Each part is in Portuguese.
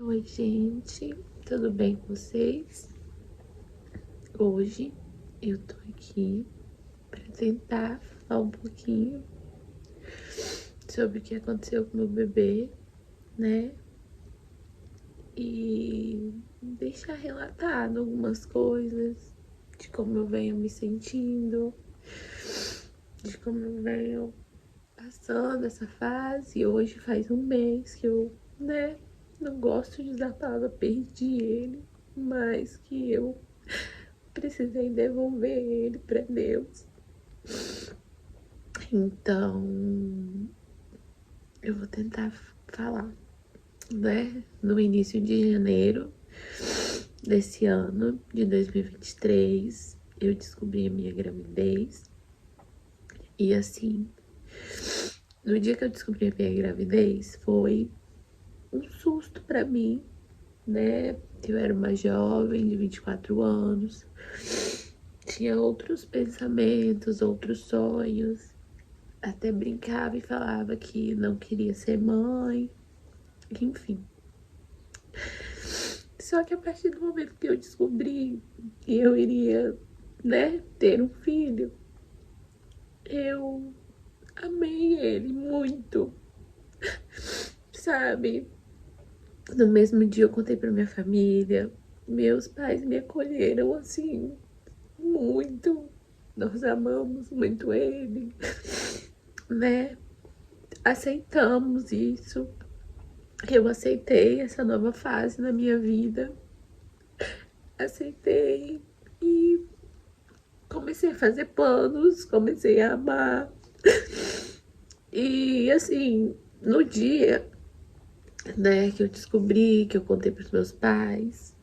Oi, gente, tudo bem com vocês? Hoje eu tô aqui para tentar falar um pouquinho sobre o que aconteceu com meu bebê, né? E deixar relatado algumas coisas de como eu venho me sentindo, de como eu venho passando essa fase. Hoje faz um mês que eu, né, não gosto de usar a palavra perdi ele, mas que eu precisei devolver ele para Deus. Então, eu vou tentar falar, né? No início de janeiro desse ano, de 2023, eu descobri a minha gravidez. E assim, no dia que eu descobri a minha gravidez, foi um susto para mim, né? Eu era uma jovem de 24 anos, tinha outros pensamentos, outros sonhos. Até brincava e falava que não queria ser mãe, enfim. Só que a partir do momento que eu descobri que eu iria, né, ter um filho, eu amei ele muito, sabe? No mesmo dia eu contei pra minha família, meus pais me acolheram assim, muito. Nós amamos muito ele, né? Aceitamos isso. Eu aceitei essa nova fase na minha vida. Aceitei e comecei a fazer planos, comecei a amar. E assim, no dia, né, que eu descobri, que eu contei pros meus pais,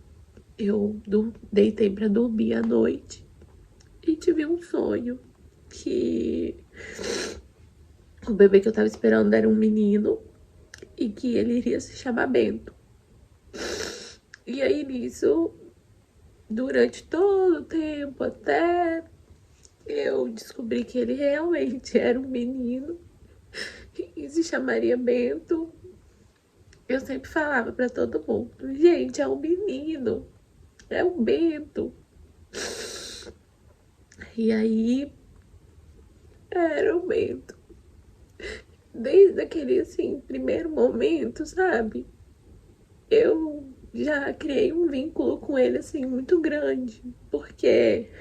eu deitei pra dormir à noite e tive um sonho que o bebê que eu tava esperando era um menino e que ele iria se chamar Bento. E aí nisso, durante todo o tempo, até eu descobri que ele realmente era um menino e se chamaria Bento. Eu sempre falava pra todo mundo, gente, é um menino, é um Bento. E aí, era o Bento. Desde aquele, assim, primeiro momento, sabe? Eu já criei um vínculo com ele, assim, muito grande. Porque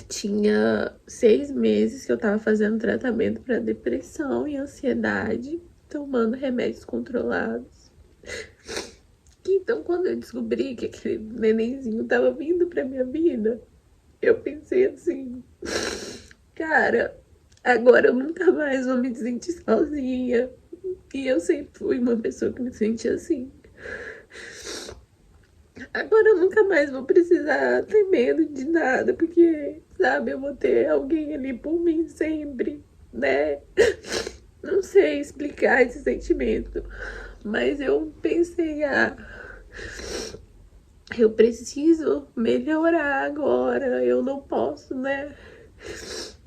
tinha 6 meses que eu tava fazendo tratamento pra depressão e ansiedade, tomando remédios controlados. Então, quando eu descobri que aquele nenenzinho tava vindo pra minha vida, eu pensei assim, cara, agora eu nunca mais vou me sentir sozinha. E eu sempre fui uma pessoa que me sentia assim. Agora eu nunca mais vou precisar ter medo de nada, porque, sabe, eu vou ter alguém ali por mim sempre, né? Não sei explicar esse sentimento, mas eu pensei, eu preciso melhorar agora, eu não posso, né,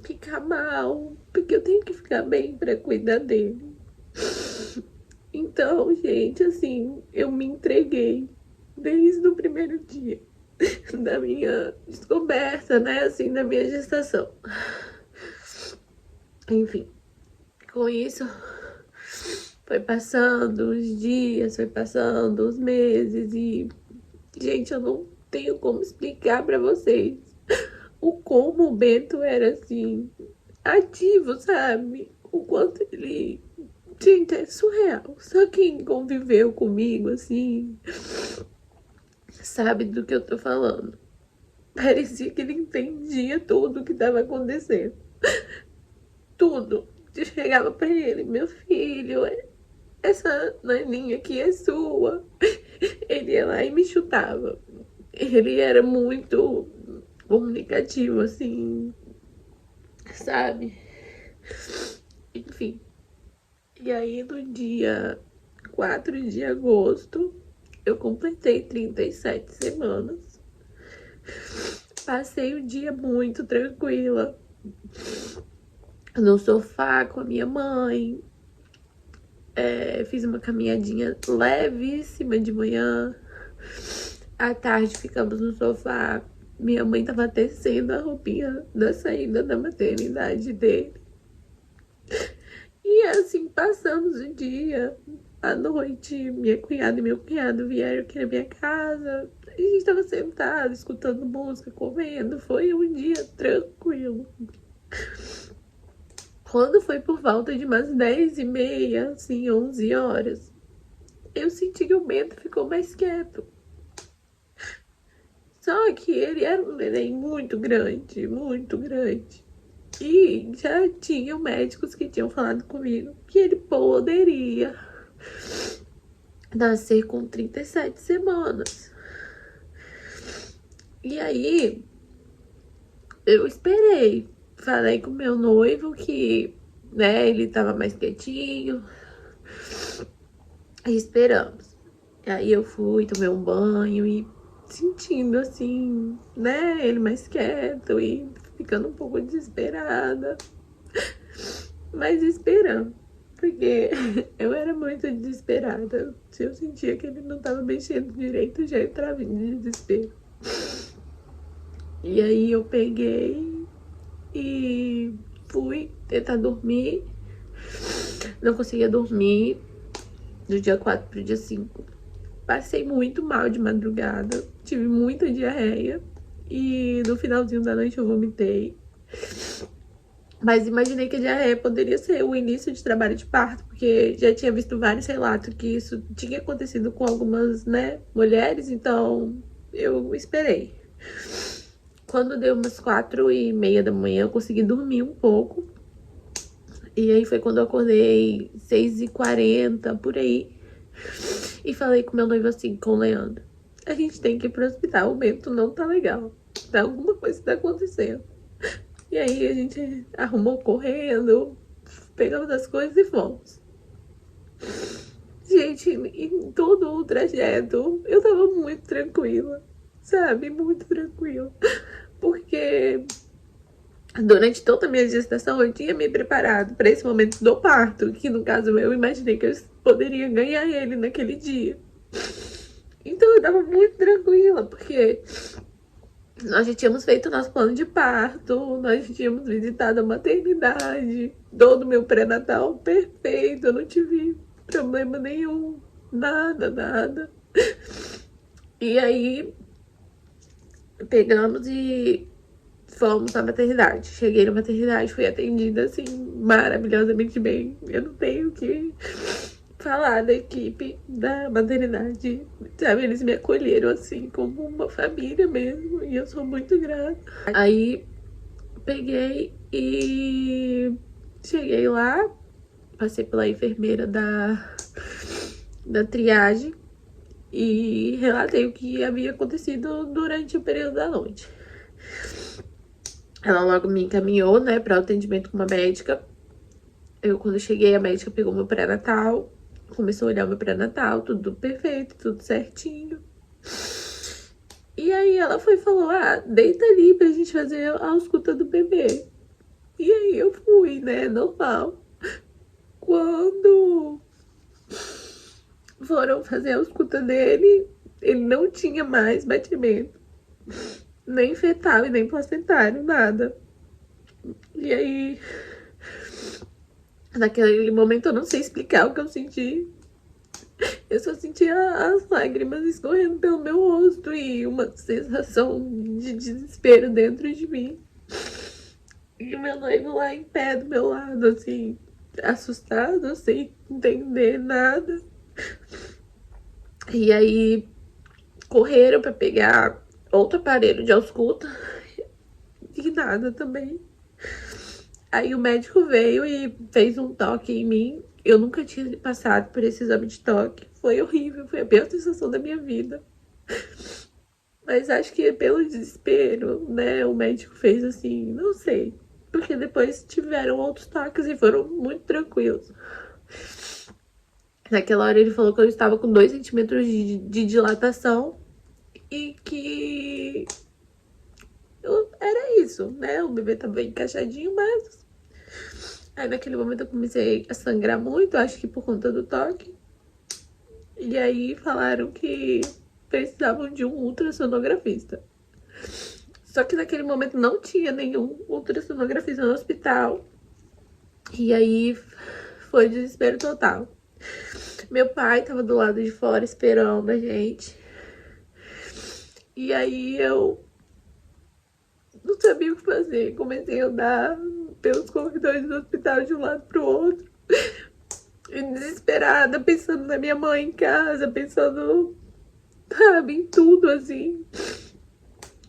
ficar mal, porque eu tenho que ficar bem pra cuidar dele. Então, gente, assim, eu me entreguei desde o primeiro dia da minha descoberta, né, assim, da minha gestação. Enfim, com isso, foi passando os dias, foi passando os meses e, gente, eu não tenho como explicar pra vocês o como o Bento era, assim, ativo, sabe? O quanto ele... Gente, é surreal. Só quem conviveu comigo, assim, sabe do que eu tô falando. Parecia que ele entendia tudo o que tava acontecendo. Tudo. Eu chegava pra ele, meu filho, essa naninha aqui é sua. Ele ia lá e me chutava. Ele era muito comunicativo, assim, sabe? Enfim. E aí, no dia 4 de agosto, eu completei 37 semanas. Passei o dia muito tranquila no sofá com a minha mãe, Fiz uma caminhadinha levíssima de manhã. À tarde ficamos no sofá. Minha mãe tava tecendo a roupinha da saída da maternidade dele. E assim passamos o dia. À noite, minha cunhada e meu cunhado vieram aqui na minha casa. A gente tava sentado, escutando música, comendo. Foi um dia tranquilo. Quando foi por volta de umas 10h30, assim, 11 horas, eu senti que o Bento ficou mais quieto. Só que ele era um neném muito grande, muito grande. E já tinham médicos que tinham falado comigo que ele poderia nascer com 37 semanas. E aí, eu esperei. Falei com meu noivo que, né, ele tava mais quietinho. E esperamos. E aí eu fui, tomei um banho e sentindo assim, né, ele mais quieto e ficando um pouco desesperada. Mas esperando. Porque eu era muito desesperada. Se eu sentia que ele não tava mexendo direito, já entrava em desespero. E aí eu peguei e fui tentar dormir. Não conseguia dormir do dia 4 pro dia 5. Passei muito mal de madrugada. Tive muita diarreia. E no finalzinho da noite eu vomitei. Mas imaginei que a diarreia poderia ser o início de trabalho de parto, porque já tinha visto vários relatos que isso tinha acontecido com algumas, né, mulheres, então eu esperei. Quando deu umas 4h30 da manhã, eu consegui dormir um pouco. E aí foi quando eu acordei 6h40, por aí. E falei com meu noivo assim, com o Leandro: a gente tem que ir pro hospital, o Bento não tá legal. Alguma coisa tá acontecendo. E aí a gente arrumou correndo, pegamos as coisas e fomos. Gente, em todo o trajeto, eu tava muito tranquila, sabe? Muito tranquila. Porque durante toda a minha gestação, eu tinha me preparado para esse momento do parto, que no caso eu imaginei que eu poderia ganhar ele naquele dia. Então eu tava muito tranquila, porque nós já tínhamos feito o nosso plano de parto, nós já tínhamos visitado a maternidade, todo o meu pré-natal perfeito, eu não tive problema nenhum, nada, nada. E aí, pegamos e fomos na maternidade. Cheguei na maternidade, fui atendida, assim, maravilhosamente bem. Eu não tenho o que falar da equipe da maternidade, sabe? Eles me acolheram, assim, como uma família mesmo, e eu sou muito grata. Aí, peguei e cheguei lá, passei pela enfermeira da triagem e relatei o que havia acontecido durante o período da noite. Ela logo me encaminhou, né, para o atendimento com uma médica. Quando cheguei, a médica pegou meu pré-natal, começou a olhar o meu pré-natal, tudo perfeito, tudo certinho. E aí ela foi e falou: ah, deita ali pra gente fazer a ausculta do bebê. E aí eu fui, né, normal. Quando foram fazer a ausculta dele, ele não tinha mais batimento. Nem fetal e nem placentário, nada. E aí, naquele momento eu não sei explicar o que eu senti. Eu só sentia as lágrimas escorrendo pelo meu rosto e uma sensação de desespero dentro de mim. E o meu noivo lá em pé do meu lado, assim, assustado, sem entender nada. E aí, correram pra pegar outro aparelho de ausculta. E nada também. Aí o médico veio e fez um toque em mim. Eu nunca tinha passado por esse exame de toque. Foi horrível, foi a pior sensação da minha vida. Mas acho que pelo desespero, né, o médico fez assim, não sei. Porque depois tiveram outros toques e foram muito tranquilos. Naquela hora ele falou que eu estava com 2 centímetros de dilatação e que era isso, né? O bebê tava encaixadinho, mas Aí naquele momento eu comecei a sangrar muito, acho que por conta do toque. E aí falaram que precisavam de um ultrassonografista. Só que naquele momento não tinha nenhum ultrassonografista no hospital. E aí foi desespero total. Meu pai tava do lado de fora esperando a gente. E aí eu não sabia o que fazer. Comecei a andar pelos corredores do hospital de um lado pro outro. E desesperada, pensando na minha mãe em casa, pensando, sabe, em tudo assim.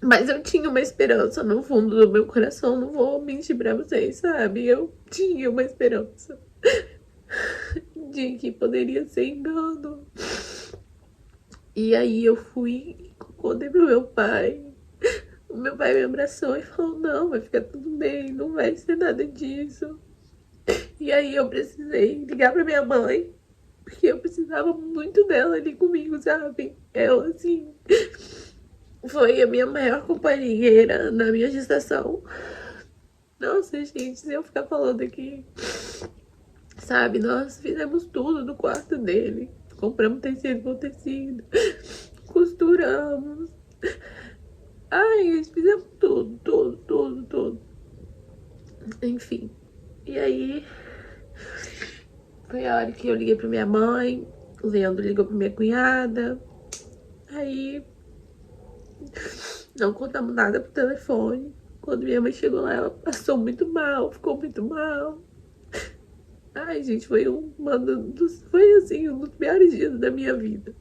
Mas eu tinha uma esperança no fundo do meu coração, não vou mentir pra vocês, sabe? Eu tinha uma esperança de que poderia ser engano. E aí eu fui, contei pro meu pai. O meu pai me abraçou e falou, não, vai ficar tudo bem, não vai ser nada disso. E aí eu precisei ligar pra minha mãe, porque eu precisava muito dela ali comigo, sabe? Ela, assim, foi a minha maior companheira na minha gestação. Nossa, gente, se eu ficar falando aqui, sabe? Nós fizemos tudo no quarto dele. Compramos tecido por tecido, costuramos. Ai, fizemos tudo, tudo, tudo, tudo. Enfim. E aí, foi a hora que eu liguei pra minha mãe, o Leandro ligou pra minha cunhada. Aí, não contamos nada pro telefone. Quando minha mãe chegou lá, ela passou muito mal, ficou muito mal. Ai, gente, foi foi assim, um dos piores dias da minha vida.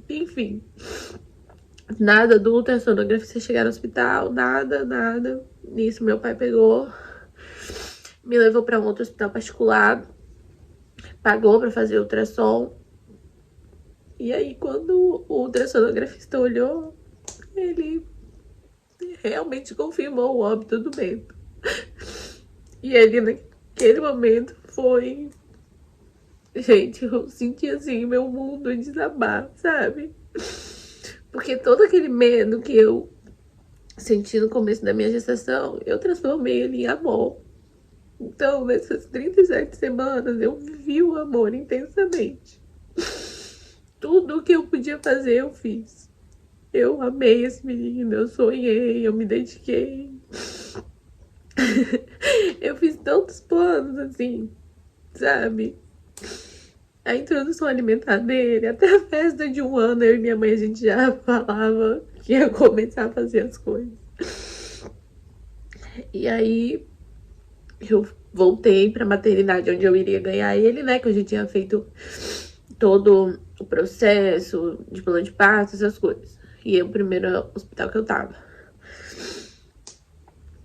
Enfim, nada do ultrassonografista chegar no hospital, nada, nada. Nisso, meu pai pegou, me levou pra um outro hospital particular, pagou pra fazer ultrassom. E aí, quando o ultrassonografista olhou, ele realmente confirmou o óbito do Bento. E ali, naquele momento, foi... Gente, eu senti assim, meu mundo desabar, sabe? Porque todo aquele medo que eu senti no começo da minha gestação, eu transformei ele em amor. Então, nessas 37 semanas, eu vivi o amor intensamente. Tudo o que eu podia fazer, eu fiz. Eu amei esse menino, eu sonhei, eu me dediquei. Eu fiz tantos planos, assim, sabe? A introdução alimentar dele, até a festa de 1 ano, eu e minha mãe, a gente já falava que ia começar a fazer as coisas. E aí, eu voltei pra maternidade, onde eu iria ganhar ele, né? Que eu já tinha feito todo o processo de plano de parto, essas coisas. E é o primeiro hospital que eu tava.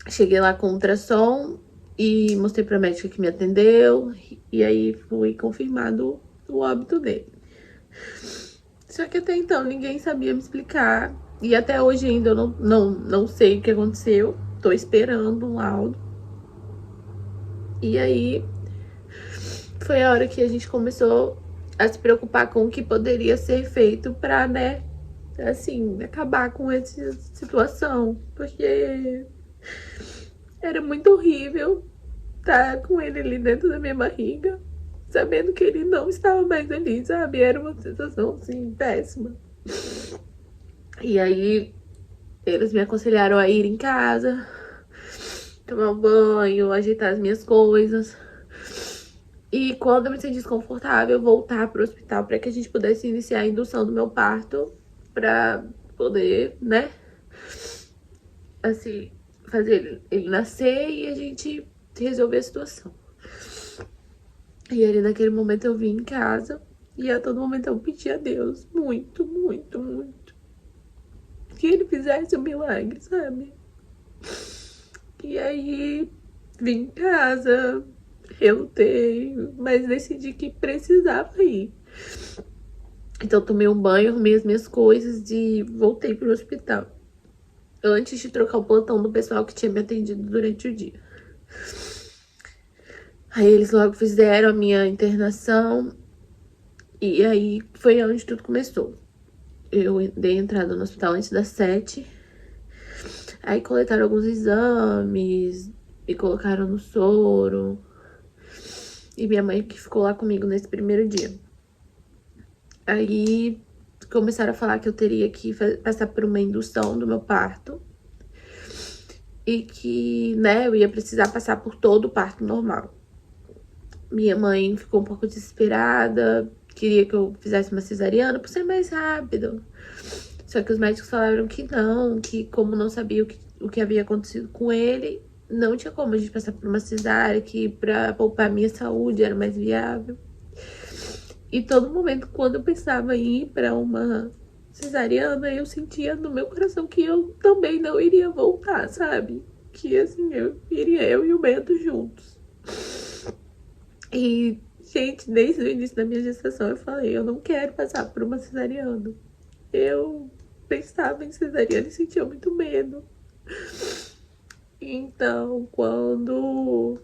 Cheguei lá com ultrassom e mostrei pra médica que me atendeu. E aí fui confirmado o óbito dele. Só que até então ninguém sabia me explicar. E até hoje ainda eu não sei o que aconteceu. Tô esperando um laudo. E aí foi a hora que a gente começou a se preocupar com o que poderia ser feito pra, né, assim, acabar com essa situação. Porque era muito horrível estar com ele ali dentro da minha barriga, sabendo que ele não estava mais ali, sabe? Era uma sensação, assim, péssima. E aí, eles me aconselharam a ir em casa, tomar um banho, ajeitar as minhas coisas. E quando eu me senti desconfortável, voltar pro hospital para que a gente pudesse iniciar a indução do meu parto, pra poder, né, assim, fazer ele nascer e a gente resolver a situação. E ali naquele momento eu vim em casa e a todo momento eu pedi a Deus muito, muito, muito que ele fizesse um milagre, sabe? E aí vim em casa, relutei, mas decidi que precisava ir. Então tomei um banho, arrumei as minhas coisas e voltei pro hospital. Antes de trocar o plantão do pessoal que tinha me atendido durante o dia. Aí eles logo fizeram a minha internação. E aí foi onde tudo começou. Eu dei entrada no hospital antes das 7. Aí coletaram alguns exames, me colocaram no soro. E minha mãe que ficou lá comigo nesse primeiro dia. Aí começaram a falar que eu teria que passar por uma indução do meu parto. E que, né, eu ia precisar passar por todo o parto normal. Minha mãe ficou um pouco desesperada, queria que eu fizesse uma cesariana por ser mais rápido. Só que os médicos falaram que não, que como não sabia o que havia acontecido com ele, não tinha como a gente passar por uma cesárea, que pra poupar minha saúde era mais viável. E todo momento, quando eu pensava em ir pra uma cesariana, eu sentia no meu coração que eu também não iria voltar, sabe? Que assim, eu e o medo juntos. E, gente, desde o início da minha gestação eu falei, eu não quero passar por uma cesariana. Eu pensava em cesariana e sentia muito medo. Então, quando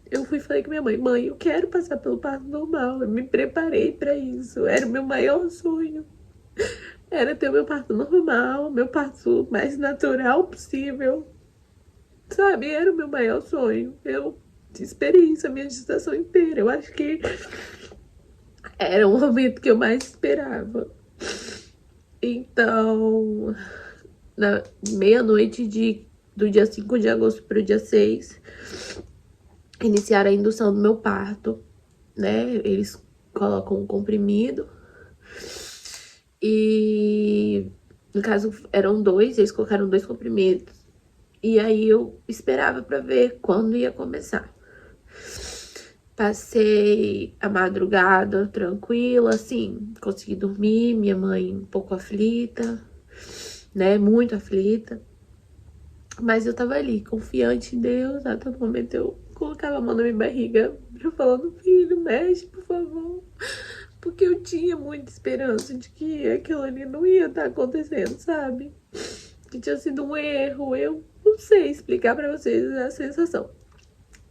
eu fui falei com minha mãe, mãe, eu quero passar pelo parto normal. Eu me preparei pra isso. Era o meu maior sonho. Era ter o meu parto normal, meu parto mais natural possível. Sabe? Era o meu maior sonho. Eu esperei isso a minha gestação inteira. Eu acho que era o momento que eu mais esperava. Então, na meia-noite do dia 5 de agosto para o dia 6, iniciaram a indução do meu parto, né? Eles colocam um comprimido. E, no caso, eram dois, eles colocaram 2 comprimidos. E aí eu esperava para ver quando ia começar. Passei a madrugada tranquila, assim, consegui dormir, minha mãe um pouco aflita, né, muito aflita. Mas eu tava ali, confiante em Deus, a todo momento eu colocava a mão na minha barriga, falando, filho, mexe, por favor. Porque eu tinha muita esperança de que aquilo ali não ia estar acontecendo, sabe? Que tinha sido um erro, eu não sei explicar pra vocês a sensação.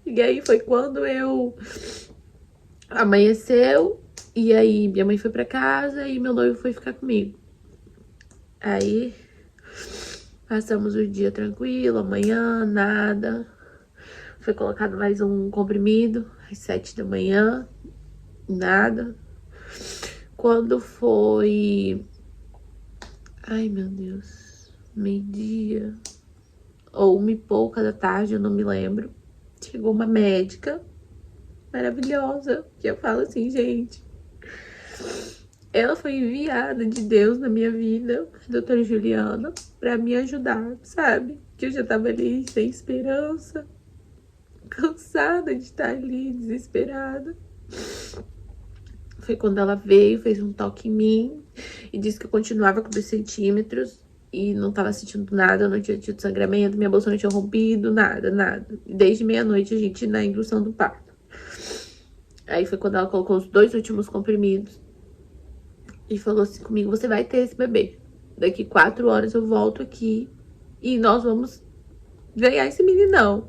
E aí foi quando eu amanheceu, e aí minha mãe foi pra casa e meu noivo foi ficar comigo. Aí passamos o dia tranquilo, amanhã nada. Foi colocado mais um comprimido às 7 da manhã, nada. Quando foi... Ai, meu Deus, meio-dia ou 1h pouca da tarde, eu não me lembro. Chegou uma médica maravilhosa, que eu falo assim, gente, ela foi enviada de Deus na minha vida, a doutora Juliana, pra me ajudar, sabe? Que eu já tava ali sem esperança, cansada de estar ali, desesperada. Foi quando ela veio, fez um toque em mim e disse que eu continuava com 2 centímetros e não tava sentindo nada, eu não tinha tido sangramento, minha bolsa não tinha rompido, nada, nada. Desde meia-noite a gente na indução do parto. Aí foi quando ela colocou os 2 últimos comprimidos e falou assim comigo, você vai ter esse bebê. Daqui 4 horas eu volto aqui e nós vamos ganhar esse meninão.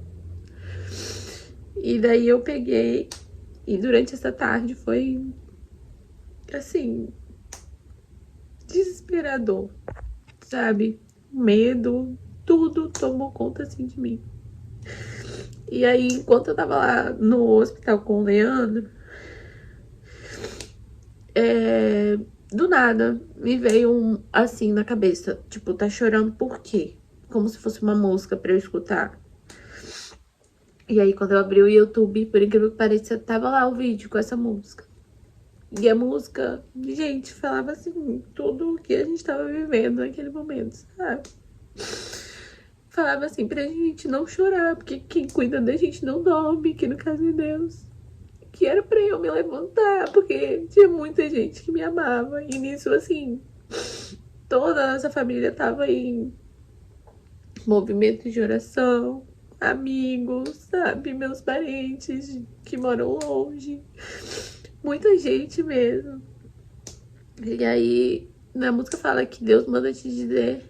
E daí eu peguei e durante essa tarde foi, assim, desesperador, sabe? Medo, tudo tomou conta, assim, de mim. E aí, enquanto eu tava lá no hospital com o Leandro, do nada, me veio assim, na cabeça, tipo, tá chorando por quê? Como se fosse uma música pra eu escutar. E aí, quando eu abri o YouTube, por incrível que pareça, tava lá o vídeo com essa música. E a música, gente, falava assim, tudo o que a gente tava vivendo naquele momento, sabe? Falava assim, pra gente não chorar, porque quem cuida da gente não dorme, que no caso é Deus. Que era pra eu me levantar, porque tinha muita gente que me amava. E nisso, assim, toda a nossa família tava em movimento de oração, amigos, sabe? Meus parentes que moram longe. Muita gente mesmo. E aí, na música fala que Deus manda te dizer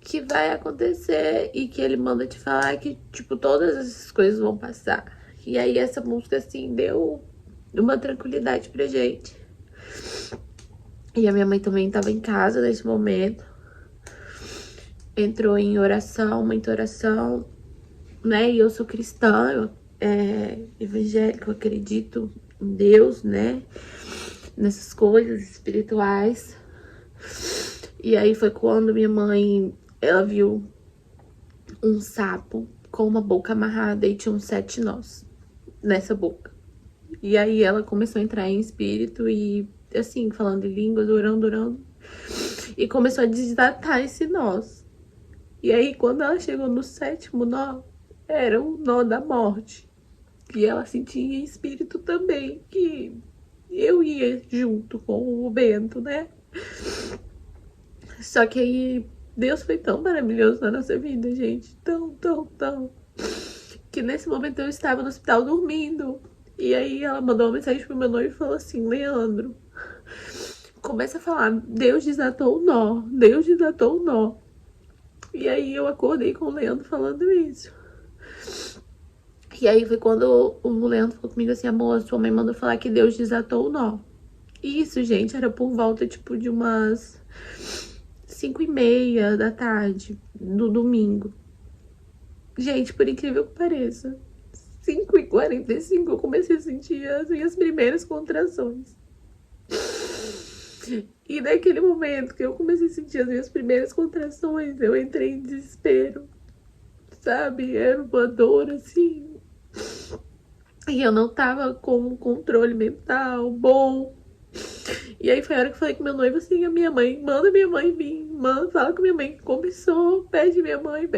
que vai acontecer e que ele manda te falar que, tipo, todas essas coisas vão passar. E aí, essa música, assim, deu uma tranquilidade pra gente. E a minha mãe também tava em casa nesse momento. Entrou em oração, muita oração, né? E eu sou cristã, evangélica, eu acredito em Deus, né? Nessas coisas espirituais. E aí foi quando minha mãe, ela viu um sapo com uma boca amarrada e tinha uns 7 nós nessa boca. E aí ela começou a entrar em espírito e, assim, falando em línguas, orando. E começou a desatar esse nós. E aí, quando ela chegou no 7º nó, era o nó da morte. E ela sentia em espírito também, que eu ia junto com o Bento, né? Só que aí, Deus foi tão maravilhoso na nossa vida, gente. Tão. Que nesse momento eu estava no hospital dormindo. E aí ela mandou uma mensagem pro meu noivo e falou assim: Leandro, começa a falar, Deus desatou o nó, Deus desatou o nó. E aí eu acordei com o Leandro falando isso. E aí foi quando o Leandro falou comigo assim: amor, sua mãe mandou falar que Deus desatou o nó. E isso, gente, era por volta, tipo, de umas 5h30 da tarde, no domingo. Gente, por incrível que pareça, 5h45 eu comecei a sentir as minhas primeiras contrações. E naquele momento que eu comecei a sentir as minhas primeiras contrações, eu entrei em desespero, sabe? Era uma dor, assim. E eu não tava com um controle mental bom. E aí foi a hora que eu falei com meu noivo assim: a minha mãe, manda minha mãe vir, manda, fala com minha mãe que começou, pede minha mãe.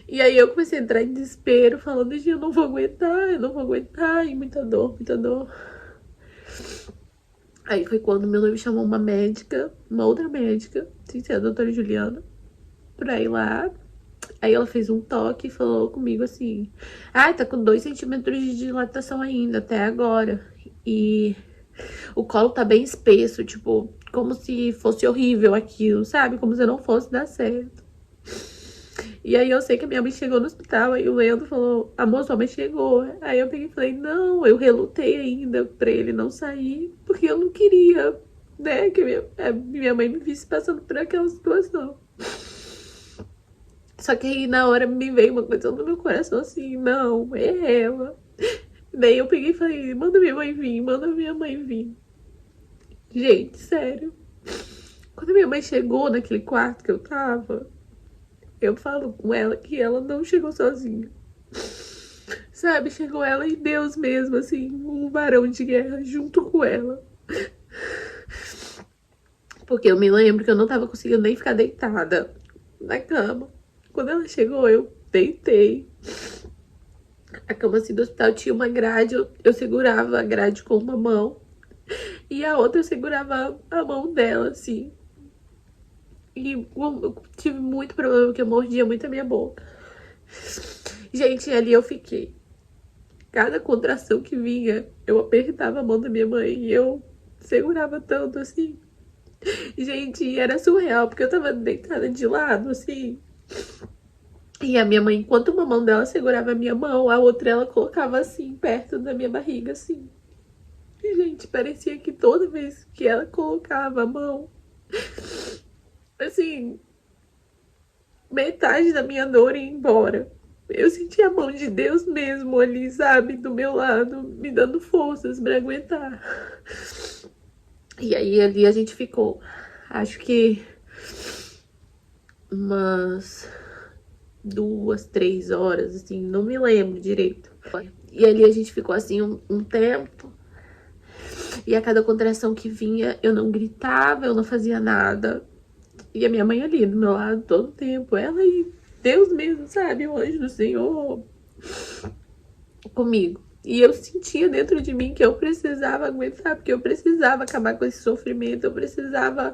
E aí eu comecei a entrar em desespero, falando: gente, eu não vou aguentar, e muita dor. Aí foi quando meu noivo chamou uma médica, uma outra médica, sem ser a doutora Juliana, pra ir lá. Aí ela fez um toque e falou comigo assim: tá com 2 centímetros de dilatação ainda, até agora. E o colo tá bem espesso, tipo, como se fosse horrível aquilo, sabe? Como se não fosse dar certo. E aí eu sei que a minha mãe chegou no hospital, aí o Leandro falou: amor, sua mãe chegou. Aí eu peguei e falei: não, eu relutei ainda pra ele não sair, porque eu não queria, né, que minha mãe me visse passando por aquela situação. Só que aí na hora me veio uma coisa no meu coração assim: não, é ela. Daí eu peguei e falei: manda minha mãe vir. Gente, sério. Quando minha mãe chegou naquele quarto que eu tava, eu falo com ela que ela não chegou sozinha. Sabe, chegou ela e Deus mesmo, assim, um varão de guerra junto com ela. Porque eu me lembro que eu não tava conseguindo nem ficar deitada na cama. Quando ela chegou, eu deitei. A cama assim do hospital tinha uma grade, eu segurava a grade com uma mão. E a outra eu segurava a mão dela, assim. E eu tive muito problema, porque eu mordia muito a minha boca. Gente, ali eu fiquei. Cada contração que vinha, eu apertava a mão da minha mãe e eu segurava tanto, assim. Gente, era surreal, porque eu tava deitada de lado, assim. E a minha mãe, enquanto uma mão dela segurava a minha mão, a outra ela colocava assim, perto da minha barriga, assim. E, gente, parecia que toda vez que ela colocava a mão, assim, metade da minha dor ia embora. Eu senti a mão de Deus mesmo ali, sabe, do meu lado, me dando forças pra aguentar. E aí ali a gente ficou, acho que umas 2, 3 horas, assim, não me lembro direito. E ali a gente ficou assim um tempo. E a cada contração que vinha, eu não gritava, eu não fazia nada. E a minha mãe ali do meu lado todo o tempo, ela e Deus mesmo, sabe, o anjo do Senhor comigo. E eu sentia dentro de mim que eu precisava aguentar, porque eu precisava acabar com esse sofrimento, eu precisava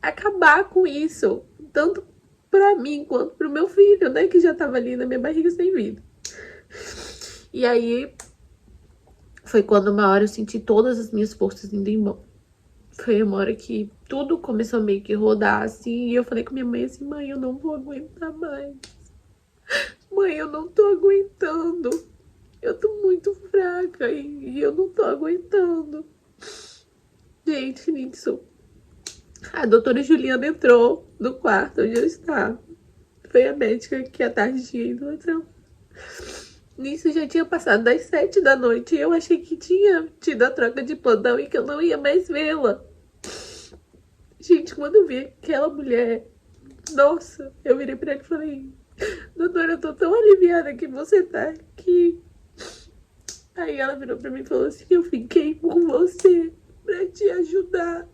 acabar com isso, tanto pra mim quanto pro meu filho, né, que já tava ali na minha barriga sem vida. E aí foi quando uma hora eu senti todas as minhas forças indo embora. Foi uma hora que tudo começou a meio que rodar, assim, e eu falei com minha mãe assim: mãe, eu não vou aguentar mais. Mãe, eu não tô aguentando. Eu tô muito fraca e eu não tô aguentando. Gente, nisso, a doutora Juliana entrou no quarto onde eu estava. Foi a médica que à tarde tinha ido entrar. Nisso já tinha passado das 7 da noite e eu achei que tinha tido a troca de plantão e que eu não ia mais vê-la. Gente, quando eu vi aquela mulher, nossa, eu virei pra ele e falei: doutora, eu tô tão aliviada que você tá aqui. Aí ela virou pra mim e falou assim: eu fiquei por você pra te ajudar.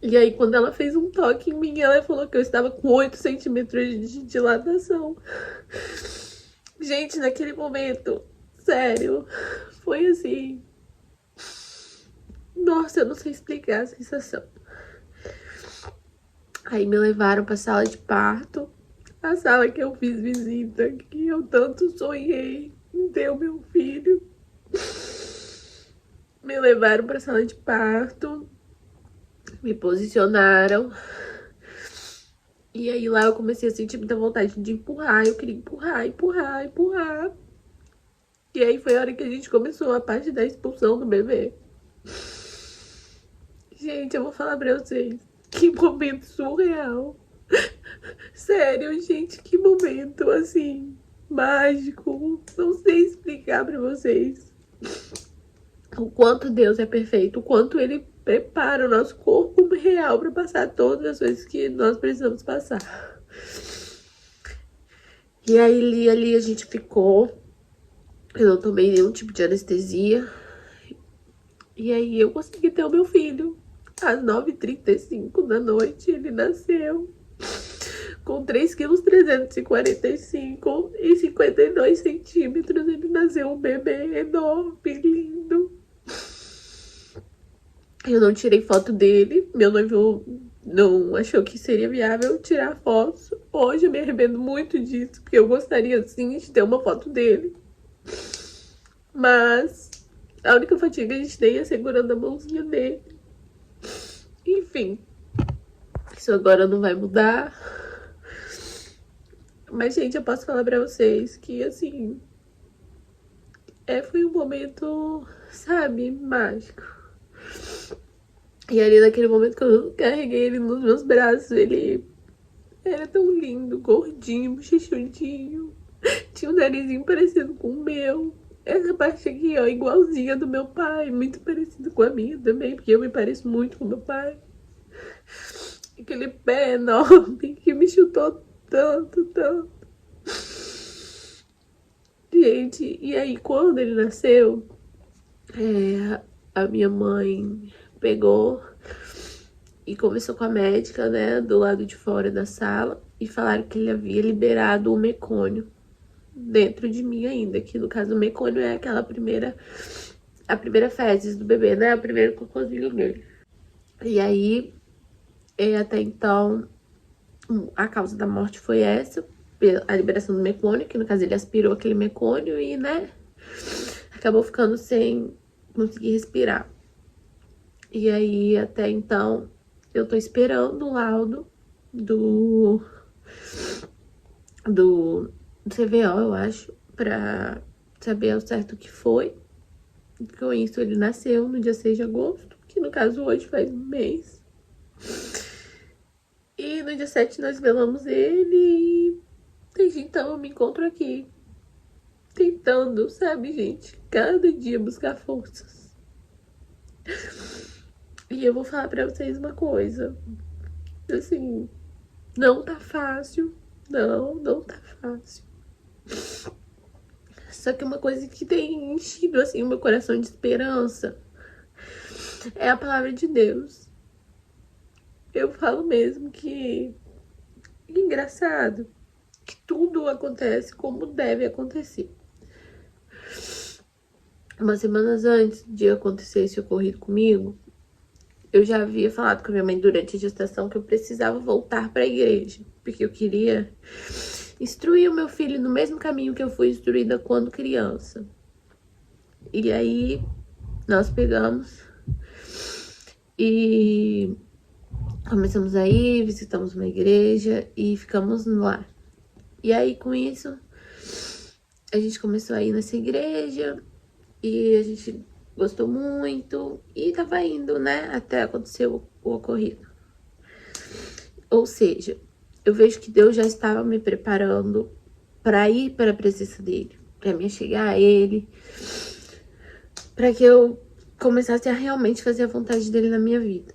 E aí, quando ela fez um toque em mim, ela falou que eu estava com 8 centímetros de dilatação. Gente, naquele momento, sério, foi assim. Nossa, eu não sei explicar a sensação. Aí me levaram pra sala de parto, a sala que eu fiz visita, que eu tanto sonhei em ter o meu filho. Me levaram pra sala de parto, me posicionaram. E aí lá eu comecei a sentir muita vontade de empurrar. Eu queria empurrar, empurrar, empurrar. E aí foi a hora que a gente começou a parte da expulsão do bebê. Gente, eu vou falar pra vocês, que momento surreal. Sério, gente, que momento, assim, mágico. Não sei explicar pra vocês o quanto Deus é perfeito, o quanto Ele prepara o nosso corpo real pra passar todas as coisas que nós precisamos passar. E aí ali a gente ficou, eu não tomei nenhum tipo de anestesia. E aí eu consegui ter o meu filho. Às 9h35 da noite ele nasceu. Com 3,345 kg e 52 centímetros. Ele nasceu um bebê enorme, lindo. Eu não tirei foto dele. Meu noivo não achou que seria viável tirar fotos. Hoje eu me arrependo muito disso, porque eu gostaria sim de ter uma foto dele. Mas a única fotinha que a gente tem é segurando a mãozinha dele. Enfim, isso agora não vai mudar. Mas, gente, eu posso falar pra vocês que, assim, foi um momento, sabe, mágico. E ali naquele momento que eu carreguei ele nos meus braços, ele era tão lindo, gordinho, bochechudinho. Tinha um narizinho parecido com o meu. Essa parte aqui, ó, igualzinha do meu pai, muito parecido com a minha também, porque eu me pareço muito com meu pai. Aquele pé enorme que me chutou tanto, tanto. Gente, e aí quando ele nasceu, a minha mãe pegou e conversou com a médica, né, do lado de fora da sala, e falaram que ele havia liberado o mecônio dentro de mim ainda, que no caso o mecônio é aquela a primeira fezes do bebê, né, o primeiro cocôzinho dele. E aí, até então, a causa da morte foi essa, a liberação do mecônio, que no caso ele aspirou aquele mecônio e, né, acabou ficando sem conseguir respirar. E aí, até então, eu tô esperando o laudo do CVO, eu acho, pra saber ao certo o que foi. Com isso, ele nasceu no dia 6 de agosto, que no caso hoje faz um mês. E no dia 7 nós velamos ele e desde então eu me encontro aqui, tentando, sabe, gente, cada dia buscar forças. E eu vou falar pra vocês uma coisa, assim, não tá fácil, não tá fácil. Só que uma coisa que tem enchido, assim, o meu coração de esperança é a palavra de Deus. Eu falo mesmo que engraçado que tudo acontece como deve acontecer. Umas semanas antes de acontecer esse ocorrido comigo, eu já havia falado com a minha mãe durante a gestação que eu precisava voltar para a igreja, porque eu queria instruir o meu filho no mesmo caminho que eu fui instruída quando criança. E aí nós pegamos e começamos a ir, visitamos uma igreja e ficamos lá. E aí com isso a gente começou a ir nessa igreja e a gente gostou muito e tava indo, né, até acontecer o ocorrido. Ou seja, eu vejo que Deus já estava me preparando para ir para a presença dele, para me chegar a ele, para que eu começasse a realmente fazer a vontade dele na minha vida.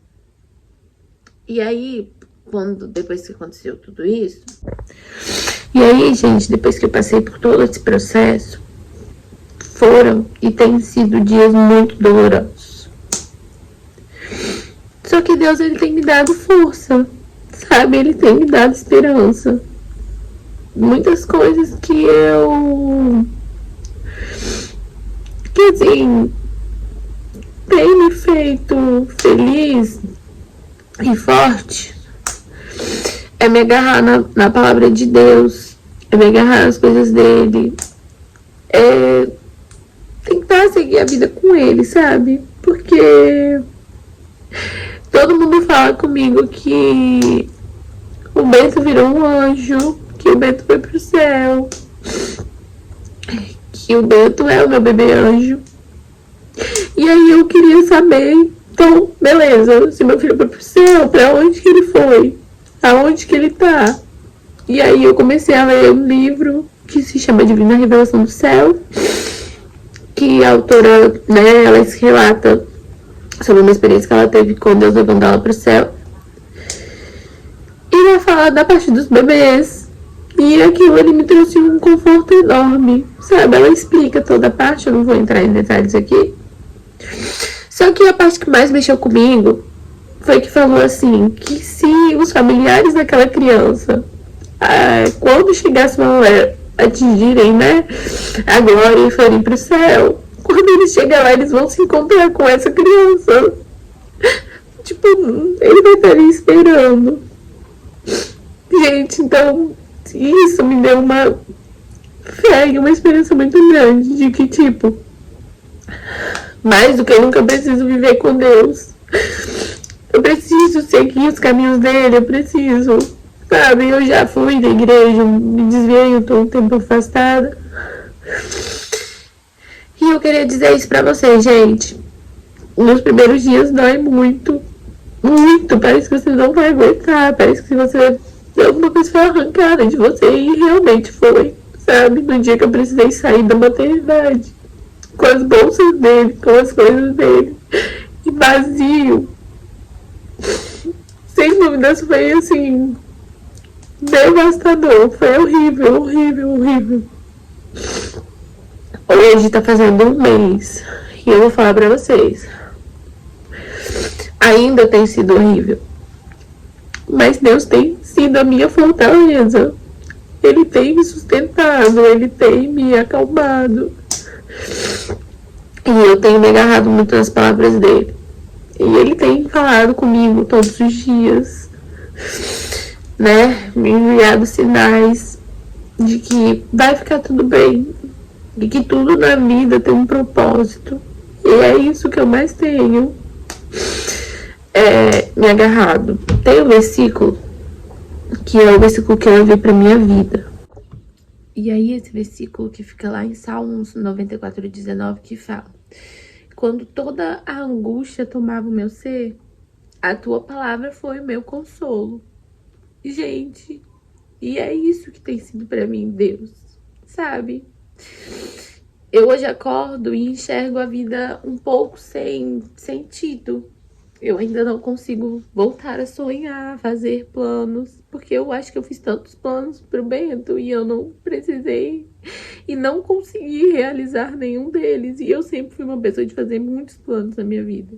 E aí, depois que aconteceu tudo isso, e aí, gente, depois que eu passei por todo esse processo, foram e têm sido dias muito dolorosos. Só que Deus, ele tem me dado força, sabe? Ele tem me dado esperança. Muitas coisas que assim, tem me feito feliz e forte é me agarrar na palavra de Deus, é me agarrar nas coisas dele, é tentar seguir a vida com ele, sabe? Porque todo mundo fala comigo que o Bento virou um anjo, que o Bento foi pro céu, que o Bento é o meu bebê anjo. E aí eu queria saber, então, beleza, se meu filho foi pro céu, pra onde que ele foi? Aonde que ele tá? E aí eu comecei a ler um livro que se chama Divina Revelação do Céu, que a autora, né, ela relata sobre uma experiência que ela teve com Deus levando ela pro céu. E ela fala da parte dos bebês. E aquilo ali me trouxe um conforto enorme, sabe? Ela explica toda a parte, eu não vou entrar em detalhes aqui. Só que a parte que mais mexeu comigo foi que falou assim, que se os familiares daquela criança, quando chegasse uma hora atingirem, né, a glória e forem pro céu, quando eles chegarem lá, eles vão se encontrar com essa criança. Tipo, ele vai estar ali esperando. Gente, então, isso me deu uma fé e uma esperança muito grande de que, tipo, mais do que eu nunca preciso viver com Deus. Eu preciso seguir os caminhos dele, eu preciso, sabe? Eu já fui da igreja, me desviei, eu tô um tempo afastada. E eu queria dizer isso pra vocês, gente. Nos primeiros dias dói muito, muito. Parece que você não vai aguentar, parece que você alguma coisa foi arrancada de você e realmente foi, sabe? No dia que eu precisei sair da maternidade, com as bolsas dele, com as coisas dele, e vazio. Sem dúvidas foi assim, devastador, foi horrível, horrível, horrível. Hoje tá fazendo um mês e eu vou falar pra vocês, ainda tem sido horrível, mas Deus tem sido a minha fortaleza. Ele tem me sustentado, ele tem me acalmado. E eu tenho me agarrado muito nas palavras dele. E ele tem falado comigo todos os dias, né? Me enviado sinais de que vai ficar tudo bem. De que tudo na vida tem um propósito. E é isso que eu mais tenho me agarrado. Tem um versículo que é o versículo que eu levei pra minha vida. E aí esse versículo que fica lá em Salmos 94:19 que fala: quando toda a angústia tomava o meu ser, a tua palavra foi o meu consolo. Gente, e é isso que tem sido pra mim, Deus, sabe? Eu hoje acordo e enxergo a vida um pouco sem sentido. Eu ainda não consigo voltar a sonhar, fazer planos, porque eu acho que eu fiz tantos planos pro Bento e eu não precisei e não consegui realizar nenhum deles. E eu sempre fui uma pessoa de fazer muitos planos na minha vida.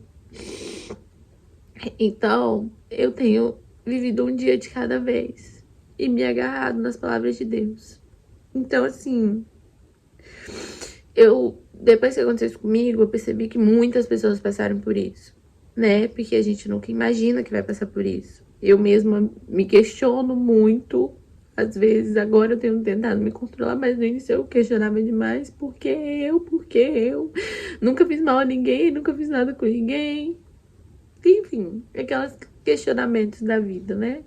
Então, eu tenho vivido um dia de cada vez e me agarrado nas palavras de Deus. Então, assim, depois que aconteceu isso comigo, eu percebi que muitas pessoas passaram por isso, né? Porque a gente nunca imagina que vai passar por isso. Eu mesma me questiono muito, às vezes. Agora eu tenho tentado me controlar, mas no início eu questionava demais. Por que eu? Por que eu? Nunca fiz mal a ninguém, nunca fiz nada com ninguém. Enfim, aqueles questionamentos da vida, né?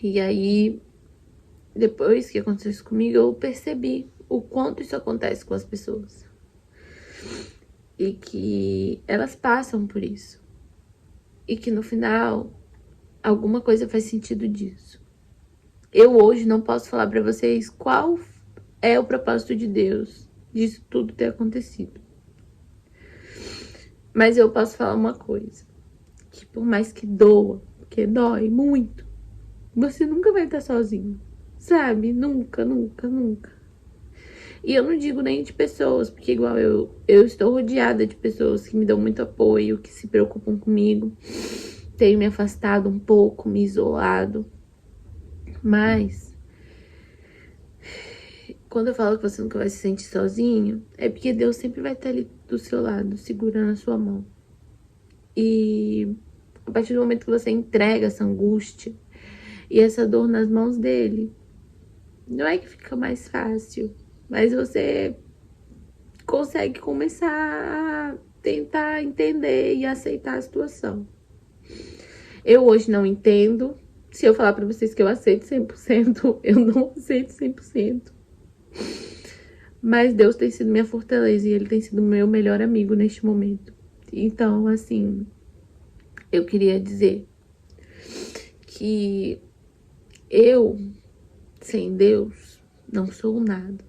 E aí, depois que aconteceu isso comigo, eu percebi o quanto isso acontece com as pessoas. E que elas passam por isso. E que no final, alguma coisa faz sentido disso. Eu hoje não posso falar pra vocês qual é o propósito de Deus disso tudo ter acontecido. Mas eu posso falar uma coisa, que por mais que doa, porque dói muito, você nunca vai estar sozinho, sabe? Nunca, nunca, nunca. E eu não digo nem de pessoas, porque igual eu estou rodeada de pessoas que me dão muito apoio, que se preocupam comigo. Tenho me afastado um pouco, me isolado. Mas quando eu falo que você nunca vai se sentir sozinho, é porque Deus sempre vai estar ali do seu lado, segurando a sua mão. E a partir do momento que você entrega essa angústia e essa dor nas mãos dele, não é que fica mais fácil, mas você consegue começar a tentar entender e aceitar a situação. Eu hoje não entendo. Se eu falar pra vocês que eu aceito 100%, eu não aceito 100%. Mas Deus tem sido minha fortaleza e Ele tem sido meu melhor amigo neste momento. Então, assim, eu queria dizer que eu, sem Deus, não sou nada.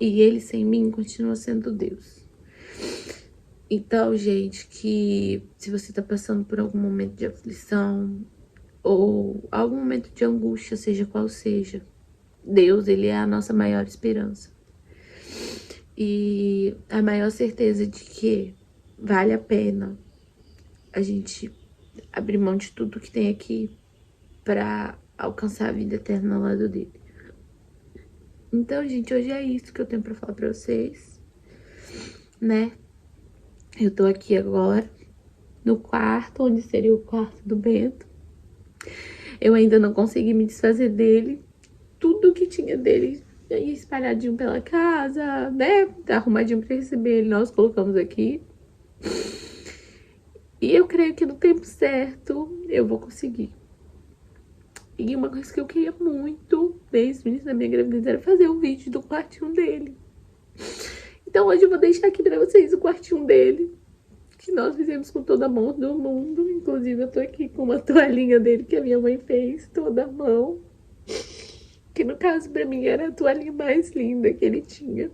E Ele, sem mim, continua sendo Deus. Então, gente, que se você tá passando por algum momento de aflição ou algum momento de angústia, seja qual seja, Deus, Ele é a nossa maior esperança. E a maior certeza de que vale a pena a gente abrir mão de tudo que tem aqui para alcançar a vida eterna ao lado dele. Então, gente, hoje é isso que eu tenho para falar para vocês, né? Eu tô aqui agora no quarto, onde seria o quarto do Bento. Eu ainda não consegui me desfazer dele. Tudo que tinha dele espalhadinho pela casa, né? Arrumadinho pra receber ele, nós colocamos aqui. E eu creio que no tempo certo eu vou conseguir. E uma coisa que eu queria muito, desde o início da minha gravidez, era fazer um vídeo do quartinho dele. Então hoje eu vou deixar aqui pra vocês o quartinho dele, que nós fizemos com toda a mão do mundo. Inclusive eu tô aqui com uma toalhinha dele que a minha mãe fez, toda a mão. Que no caso pra mim era a toalhinha mais linda que ele tinha.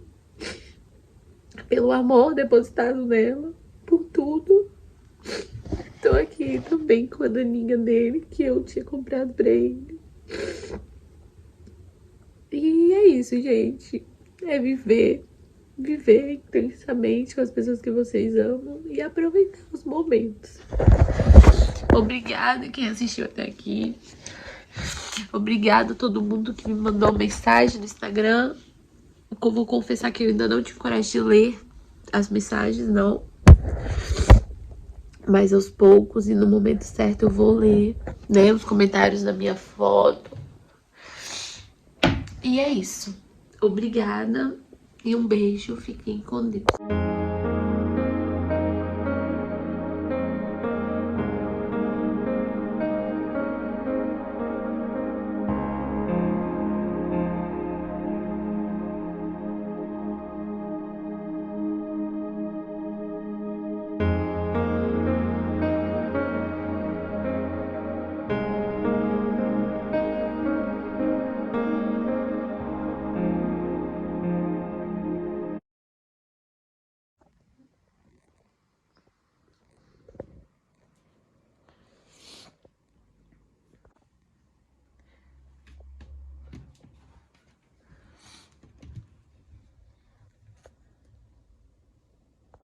Pelo amor depositado nela, por tudo. Tô aqui também com a daninha dele, que eu tinha comprado pra ele. E é isso, gente. É viver. Viver intensamente com as pessoas que vocês amam e aproveitar os momentos. Obrigada quem assistiu até aqui. Obrigada a todo mundo que me mandou mensagem no Instagram. Eu vou confessar que eu ainda não tive coragem de ler as mensagens, não. Mas aos poucos e no momento certo eu vou ler, né, os comentários da minha foto. E é isso. Obrigada e um beijo. Fiquem com Deus.